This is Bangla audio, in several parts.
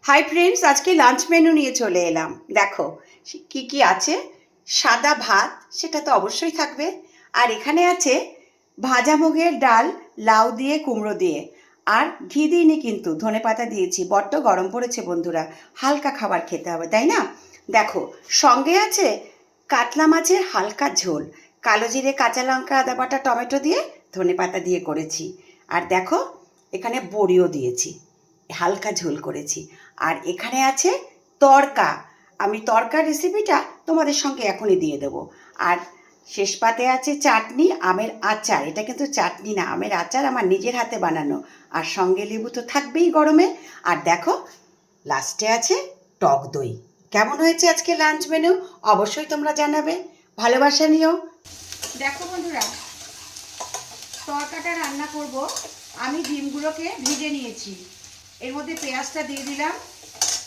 হাই ফ্রেন্ডস, আজকে লাঞ্চ মেনু নিয়ে চলে এলাম। দেখো কি কি আছে। সাদা ভাত, সেটা তো অবশ্যই থাকবে। আর এখানে আছে ভাজা মুগের ডাল, লাউ দিয়ে কুমড়ো দিয়ে। আর ঘি দিইনি, কিন্তু ধনেপাতা দিয়েছি। বড্ড গরম পড়েছে বন্ধুরা, হালকা খাবার খেতে হবে, তাই না? দেখো, সঙ্গে আছে কাতলা মাছের হালকা ঝোল, কালো জিরে, কাঁচা লঙ্কা, আদা বাটা, টমেটো দিয়ে ধনেপাতা দিয়ে করেছি। আর দেখো, এখানে বড়িও দিয়েছি, হালকা ঝোল করেছি। আর এখানে আছে তড়কা। আমি তড়কা রেসিপিটা তোমাদের সঙ্গে এখনই দিয়ে দেবো। আর শেষ পাতে আছে চাটনি, আমের আচার। এটা কিন্তু চাটনি না, আমের আচার, আমার নিজের হাতে বানানো। আর সঙ্গে লেবু তো থাকবেই গরমে। আর দেখো, লাস্টে আছে টক দই। কেমন হয়েছে আজকে লাঞ্চ মেনু? অবশ্যই তোমরা জানাবে, ভালোবাসা নিও। দেখো বন্ধুরা, তরকাটা রান্না করব। আমি ডিমগুলোকে ভেজে নিয়েছি, এর মধ্যে পেঁয়াজটা দিয়ে দিলাম।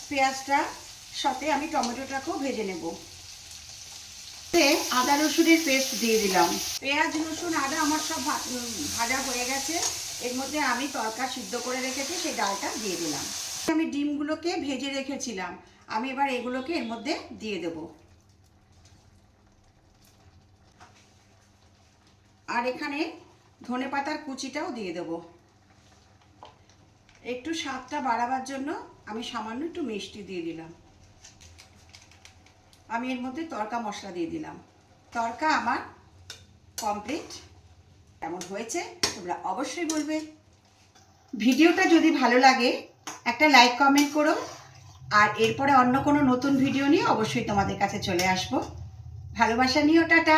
পেঁয়াজটা সাথে আমি টমেটোটাকেও ভেজে নেব। আদা রসুনের পেস্ট দিয়ে দিলাম। পেঁয়াজ, রসুন, আদা আমার সব ভাজা হয়ে গেছে। এর মধ্যে আমি তরকা সিদ্ধ করে রেখেছি, সেই ডালটা দিয়ে দিলাম। আমি ডিমগুলোকে ভেজে রেখেছিলাম, আমি এবার এগুলোকে এর মধ্যে দিয়ে দেব। আর এখানে ধনেপাতার কুচিটাও দিয়ে দেব। একটু স্বাদটা বাড়াবার জন্য আমি সামান্য একটু মিষ্টি দিয়ে দিলাম। আমি এর মধ্যে তড়কা মশলা দিয়ে দিলাম। তড়কা আমার কমপ্লিট। কেমন হয়েছে তোমরা অবশ্যই বলবে। ভিডিওটা যদি ভালো লাগে একটা লাইক কমেন্ট করো। আর এরপরে অন্য কোনো নতুন ভিডিও নিয়ে অবশ্যই তোমাদের কাছে চলে আসবো। ভালোবাসা নিও, টাটা।